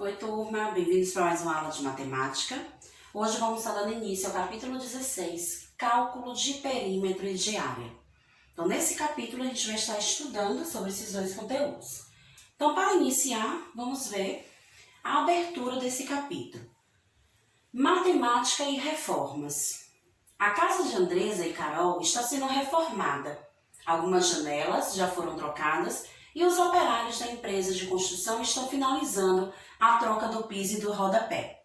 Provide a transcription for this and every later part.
Oi, turma, bem-vindos para mais uma aula de matemática. Hoje vamos estar dando início ao capítulo 16, cálculo de perímetro e de área. Então, nesse capítulo, a gente vai estar estudando sobre esses dois conteúdos. Então, para iniciar, vamos ver a abertura desse capítulo. Matemática e reformas. A casa de Andresa e Carol está sendo reformada. Algumas janelas já foram trocadas e os operários da empresa de construção estão finalizando a troca do piso e do rodapé.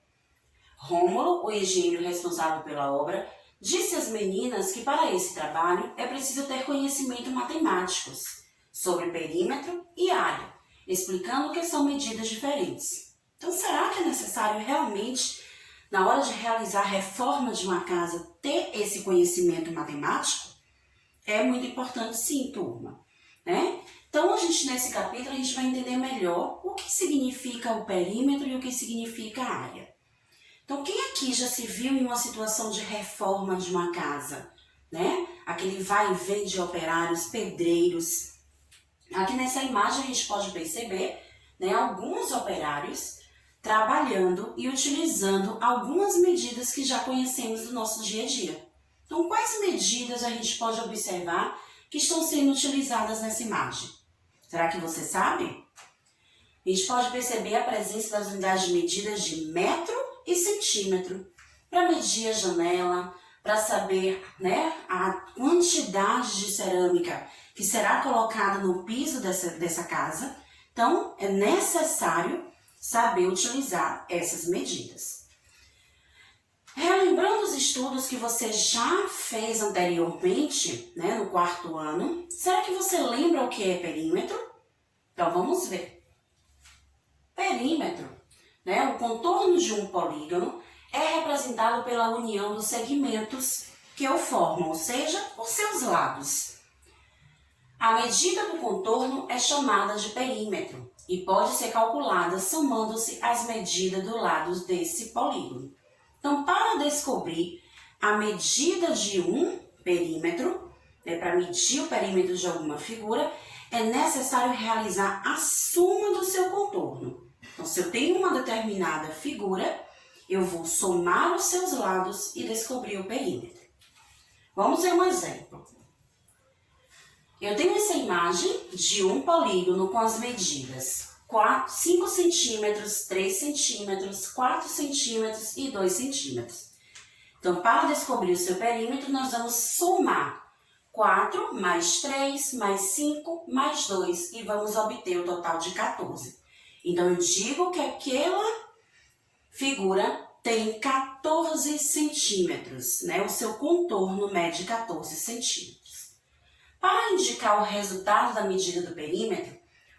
Rômulo, o engenheiro responsável pela obra, disse às meninas que para esse trabalho é preciso ter conhecimentos matemáticos sobre perímetro e área, explicando que são medidas diferentes. Então, será que é necessário realmente, na hora de realizar a reforma de uma casa, ter esse conhecimento matemático? É muito importante sim, turma, né? Então, nesse capítulo, a gente vai entender melhor o que significa o perímetro e o que significa a área. Então, quem aqui já se viu em uma situação de reforma de uma casa, né? Aquele vai e vem de operários, pedreiros. Aqui nessa imagem a gente pode perceber, né, alguns operários trabalhando e utilizando algumas medidas que já conhecemos do nosso dia a dia. Então, quais medidas a gente pode observar que estão sendo utilizadas nessa imagem? Será que você sabe? A gente pode perceber a presença das unidades de medidas de metro e centímetro para medir a janela, para saber, né, a quantidade de cerâmica que será colocada no piso dessa casa. Então, é necessário saber utilizar essas medidas. Relembrando os estudos que você já fez anteriormente, né, no quarto ano, será que você lembra o que é perímetro? Então, vamos ver. Perímetro, né, o contorno de um polígono, é representado pela união dos segmentos que o formam, ou seja, os seus lados. A medida do contorno é chamada de perímetro e pode ser calculada somando-se as medidas dos lados desse polígono. Então, para descobrir a medida de um perímetro, né, para medir o perímetro de alguma figura, é necessário realizar a soma do seu contorno. Então, se eu tenho uma determinada figura, eu vou somar os seus lados e descobrir o perímetro. Vamos ver um exemplo. Eu tenho essa imagem de um polígono com as medidas 5 centímetros, 3 centímetros, 4 centímetros e 2 centímetros. Então, para descobrir o seu perímetro, nós vamos somar 4 mais 3 mais 5 mais 2 e vamos obter o total de 14. Então, eu digo que aquela figura tem 14 centímetros, né? O seu contorno mede 14 centímetros. Para indicar o resultado da medida do perímetro,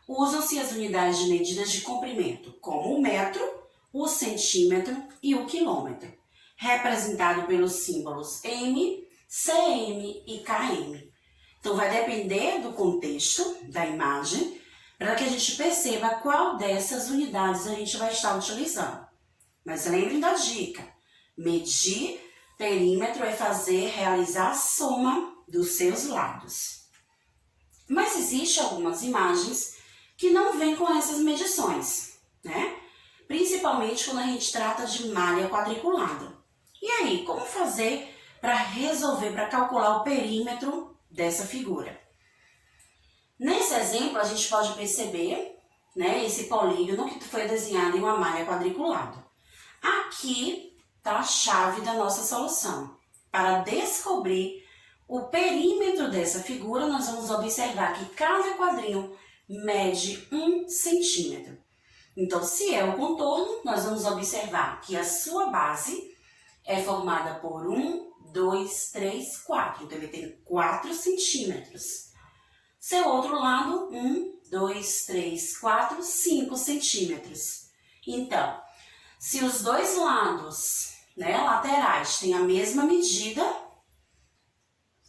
usam-se as unidades de medidas de comprimento, como o metro, o centímetro e o quilômetro, representado pelos símbolos M, cm e km. Então, vai depender do contexto da imagem para que a gente perceba qual dessas unidades a gente vai estar utilizando. Mas lembrem da dica: medir perímetro é realizar a soma dos seus lados. Mas existem algumas imagens que não vêm com essas medições, né? Principalmente quando a gente trata de malha quadriculada. E aí, como fazer para calcular o perímetro dessa figura? Nesse exemplo, a gente pode perceber, né, esse polígono que foi desenhado em uma malha quadriculada. Aqui está a chave da nossa solução. Para descobrir o perímetro dessa figura, nós vamos observar que cada quadrinho mede 1 centímetro. Então, se é o contorno, nós vamos observar que a sua base é formada por 1, 2, 3, 4. Então, ele tem 4 centímetros. Seu outro lado, 1, 2, 3, 4, 5 centímetros. Então, se os dois lados, né, laterais têm a mesma medida,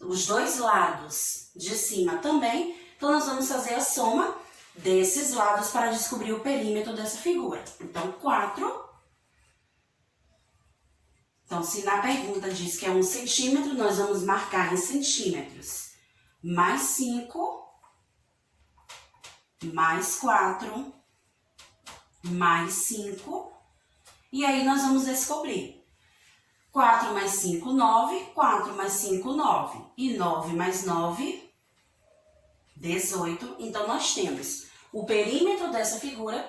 os dois lados de cima também, então nós vamos fazer a soma desses lados para descobrir o perímetro dessa figura. Então, 4. Então, se na pergunta diz que é 1 centímetro, nós vamos marcar em centímetros. Mais 5, mais 4, mais 5. E aí, nós vamos descobrir. 4 mais 5, 9. 4 mais 5, 9. E 9 mais 9, 18. Então, nós temos o perímetro dessa figura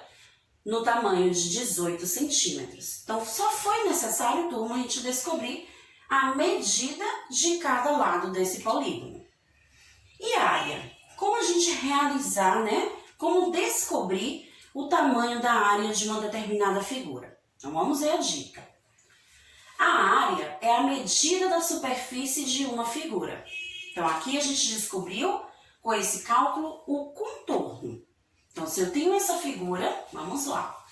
no tamanho de 18 centímetros. Então, só foi necessário, turma, a gente descobrir a medida de cada lado desse polígono. E a área? Como a gente realizar, né? Como descobrir o tamanho da área de uma determinada figura? Então, vamos ver a dica. A área é a medida da superfície de uma figura. Então, aqui a gente descobriu, com esse cálculo, o contorno. Então, se eu tenho essa figura, vamos lá.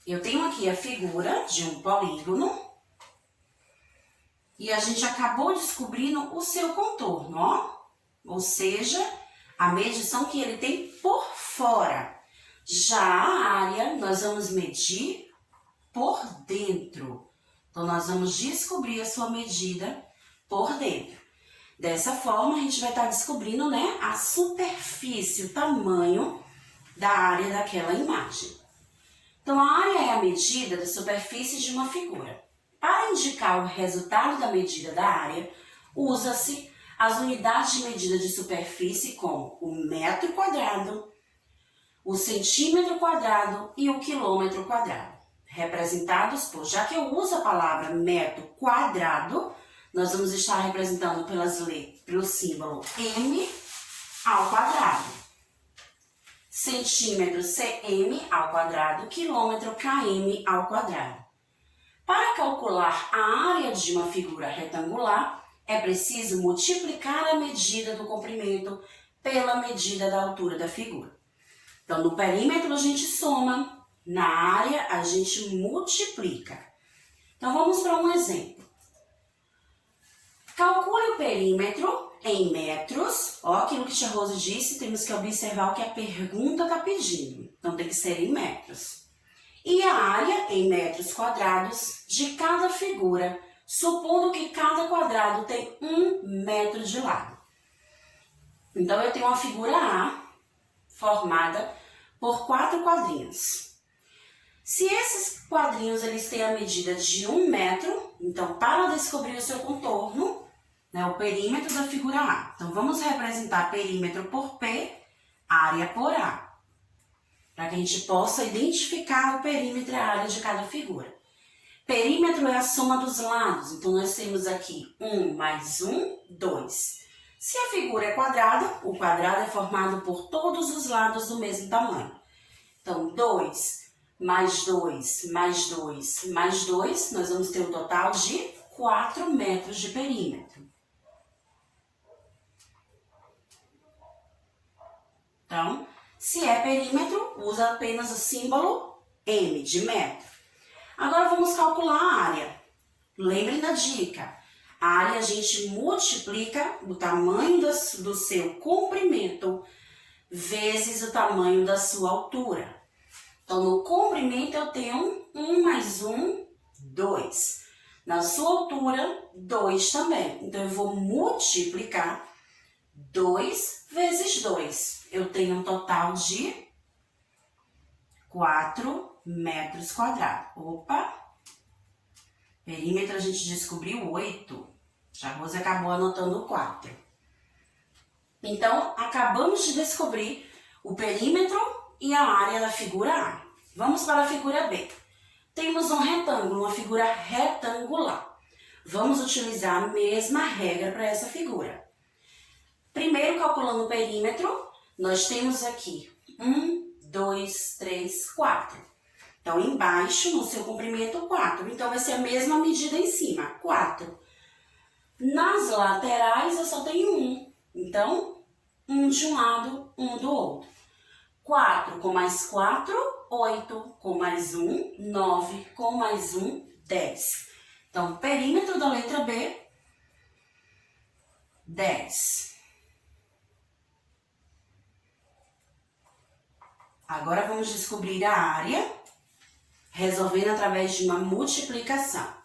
Eu tenho aqui a figura de um polígono e a gente acabou descobrindo o seu contorno, ó. Ou seja, a medição que ele tem por fora. Já a área, nós vamos medir por dentro. Então, nós vamos descobrir a sua medida por dentro. Dessa forma, a gente vai estar descobrindo, né, a superfície, o tamanho da área daquela imagem. Então, a área é a medida da superfície de uma figura. Para indicar o resultado da medida da área, usa-se as unidades de medida de superfície como o metro quadrado, o centímetro quadrado e o quilômetro quadrado, representados por, já que eu uso a palavra metro quadrado, nós vamos estar representando pelo símbolo m ao quadrado, centímetro cm ao quadrado, quilômetro km ao quadrado. Para calcular a área de uma figura retangular, é preciso multiplicar a medida do comprimento pela medida da altura da figura. Então, no perímetro a gente soma, na área a gente multiplica. Então, vamos para um exemplo. Calcule o perímetro em metros. Ó, aquilo que a tia Rose disse, temos que observar o que a pergunta está pedindo. Então, tem que ser em metros. E a área em metros quadrados de cada figura, supondo que cada quadrado tem 1 metro de lado. Então, eu tenho uma figura A formada por 4 quadrinhos. Se esses quadrinhos eles têm a medida de 1 metro, então, para descobrir o seu contorno, né, o perímetro da figura A. Então, vamos representar perímetro por P, área por A, para que a gente possa identificar o perímetro e a área de cada figura. Perímetro é a soma dos lados, então nós temos aqui 1 mais 1, 2. Se a figura é quadrada, o quadrado é formado por todos os lados do mesmo tamanho. Então, 2 mais 2 mais 2 mais 2, nós vamos ter um total de 4 metros de perímetro. Então, se é perímetro, usa apenas o símbolo M de metro. Agora, vamos calcular a área. Lembrem da dica. A área a gente multiplica o tamanho do seu comprimento vezes o tamanho da sua altura. Então, no comprimento eu tenho 1 mais 1, 2. Na sua altura, 2 também. Então, eu vou multiplicar 2 vezes 2. Eu tenho um total de 4 metros quadrados. Opa! Perímetro a gente descobriu 8. Já a Rose acabou anotando 4. Então, acabamos de descobrir o perímetro e a área da figura A. Vamos para a figura B. Temos um retângulo, uma figura retangular. Vamos utilizar a mesma regra para essa figura. Primeiro, calculando o perímetro, nós temos aqui 1, 2, 3, 4. Então, embaixo, no seu comprimento, 4. Então, vai ser a mesma medida em cima, 4. Nas laterais, eu só tenho 1. Então, 1 de um lado, 1 do outro. 4 com mais 4, 8 com mais 1, 9 com mais 1, 10. Então, perímetro da letra B, 10. Agora, vamos descobrir a área, resolvendo através de uma multiplicação.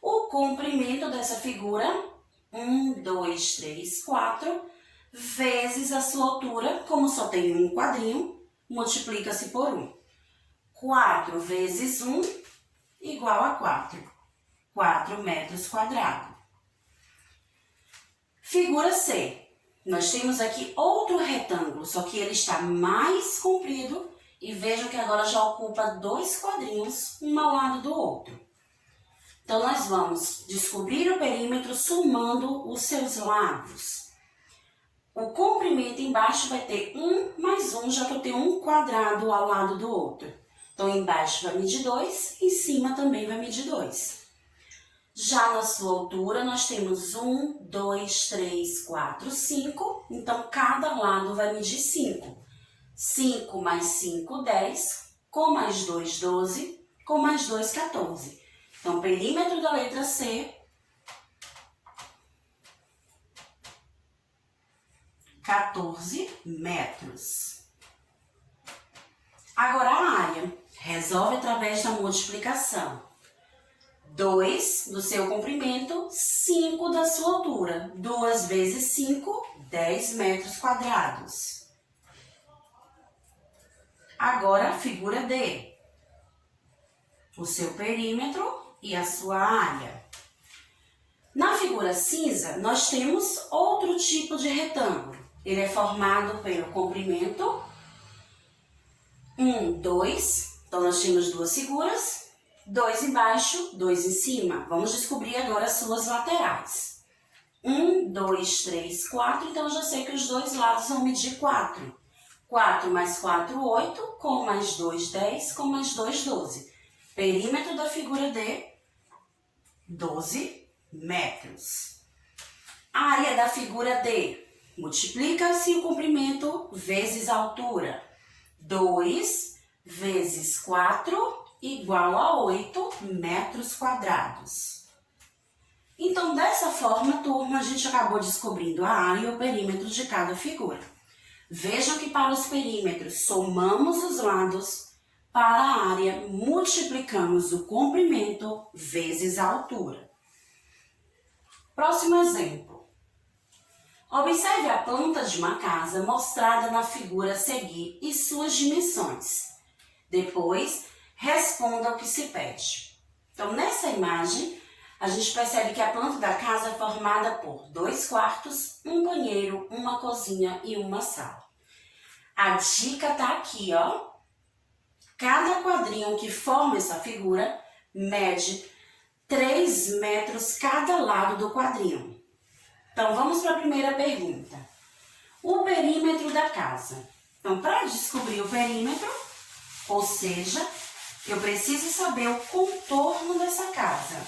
O comprimento dessa figura, 1, 2, 3, 4, vezes a sua altura, como só tem um quadrinho, multiplica-se por 1. 4 vezes 1 igual a 4. 4 metros quadrados. Figura C. Nós temos aqui outro retângulo, só que ele está mais comprido e vejam que agora já ocupa 2 quadrinhos, um ao lado do outro. Então, nós vamos descobrir o perímetro somando os seus lados. O comprimento embaixo vai ter 1 mais 1, já que eu tenho um quadrado ao lado do outro. Então, embaixo vai medir 2, em cima também vai medir 2. Já na sua altura, nós temos 1, 2, 3, 4, 5. Então, cada lado vai medir 5. 5 mais 5, 10. Com mais 2, 12. Com mais 2, 14. Então, perímetro da letra C, 14 metros. Agora, a área. Resolve através da multiplicação. 2 do seu comprimento, 5 da sua altura. 2 vezes 5, 10 metros quadrados. Agora, a figura D. O seu perímetro e a sua área. Na figura cinza, nós temos outro tipo de retângulo. Ele é formado pelo comprimento 1, 2. Então, nós temos 2 figuras. 2 embaixo, 2 em cima. Vamos descobrir agora as suas laterais. 1, 2, 3, 4. Então, eu já sei que os dois lados vão medir 4. 4 mais 4, 8. Com mais 2, 10. Com mais 2, 12. Perímetro da figura D, 12 metros. Área da figura D. Multiplica-se o comprimento vezes a altura. 2 vezes 4 igual a 8 metros quadrados. Então, dessa forma, turma, a gente acabou descobrindo a área e o perímetro de cada figura. Vejam que para os perímetros, somamos os lados, para a área, multiplicamos o comprimento vezes a altura. Próximo exemplo. Observe a planta de uma casa mostrada na figura a seguir e suas dimensões. Depois, responda ao que se pede. Então, nessa imagem, a gente percebe que a planta da casa é formada por 2 quartos, um banheiro, uma cozinha e uma sala. A dica está aqui, ó. Cada quadrinho que forma essa figura mede 3 metros cada lado do quadrinho. Então, vamos para a primeira pergunta. O perímetro da casa. Então, para descobrir o perímetro, ou seja, eu preciso saber o contorno dessa casa.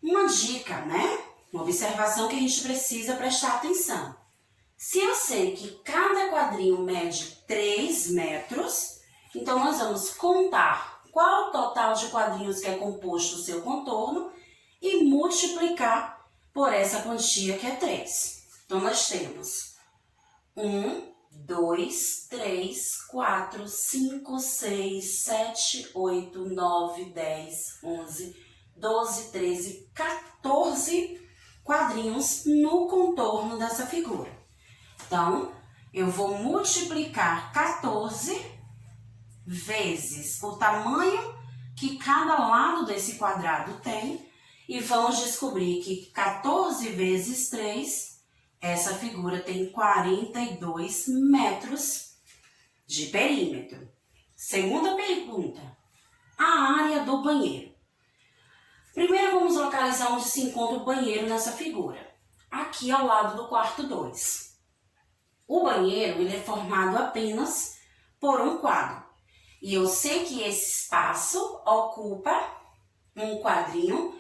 Uma dica, né? Uma observação que a gente precisa prestar atenção. Se eu sei que cada quadrinho mede 3 metros, então nós vamos contar qual o total de quadrinhos que é composto o seu contorno e multiplicar por essa quantia que é 3. Então, nós temos 1, 2, 3, 4, 5, 6, 7, 8, 9, 10, 11, 12, 13, 14 quadrinhos no contorno dessa figura. Então, eu vou multiplicar 14 vezes o tamanho que cada lado desse quadrado tem e vamos descobrir que 14 vezes 3, essa figura tem 42 metros de perímetro. Segunda pergunta, a área do banheiro. Primeiro vamos localizar onde se encontra o banheiro nessa figura. Aqui ao lado do quarto 2. O banheiro ele é formado apenas por um quadro. E eu sei que esse espaço ocupa um quadrinho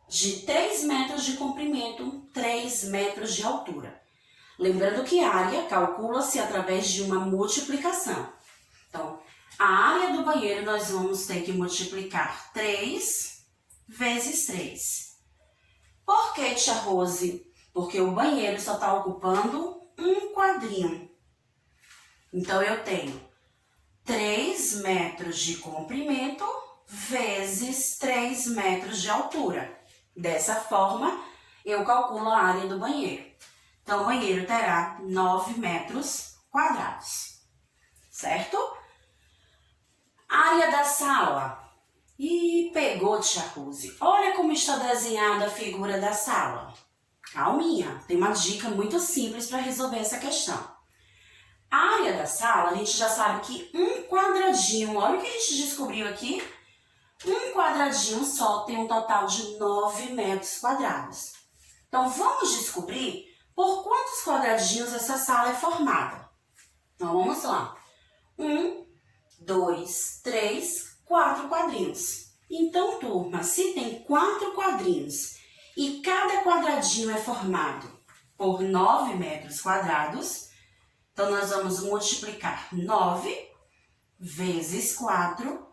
de 3 metros de comprimento, 3 metros de altura. Lembrando que a área calcula-se através de uma multiplicação. Então, a área do banheiro nós vamos ter que multiplicar 3 vezes 3. Por que, tia Rose? Porque o banheiro só está ocupando um quadrinho. Então, eu tenho 3 metros de comprimento vezes 3 metros de altura. Dessa forma, eu calculo a área do banheiro. Então, o banheiro terá 9 metros quadrados, certo? Área da sala. Ih, pegou, tia Rose. Olha como está desenhada a figura da sala. Calminha, tem uma dica muito simples para resolver essa questão. A área da sala, a gente já sabe que um quadradinho, olha o que a gente descobriu aqui. Um quadradinho só tem um total de 9 metros quadrados. Então, vamos descobrir por quantos quadradinhos essa sala é formada. Então, vamos lá. 1, 2, 3, 4 quadrinhos. Então, turma, se tem 4 quadrinhos e cada quadradinho é formado por 9 metros quadrados, então nós vamos multiplicar 9 vezes 4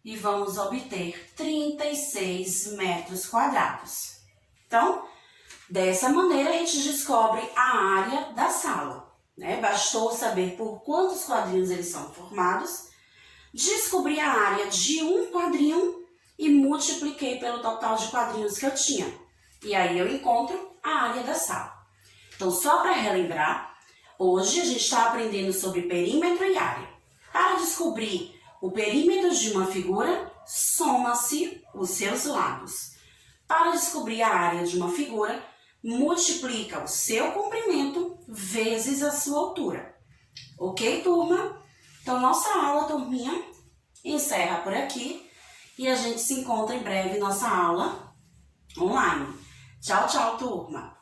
e vamos obter 36 metros quadrados. Então, dessa maneira a gente descobre a área da sala, né? Bastou saber por quantos quadrinhos eles são formados, descobri a área de um quadrinho e multipliquei pelo total de quadrinhos que eu tinha. E aí eu encontro a área da sala. Então, só para relembrar, hoje a gente está aprendendo sobre perímetro e área. Para descobrir o perímetro de uma figura, soma-se os seus lados. Para descobrir a área de uma figura, multiplica o seu comprimento vezes a sua altura. Ok, turma? Então, nossa aula, turminha, encerra por aqui e a gente se encontra em breve em nossa aula online. Tchau, tchau, turma!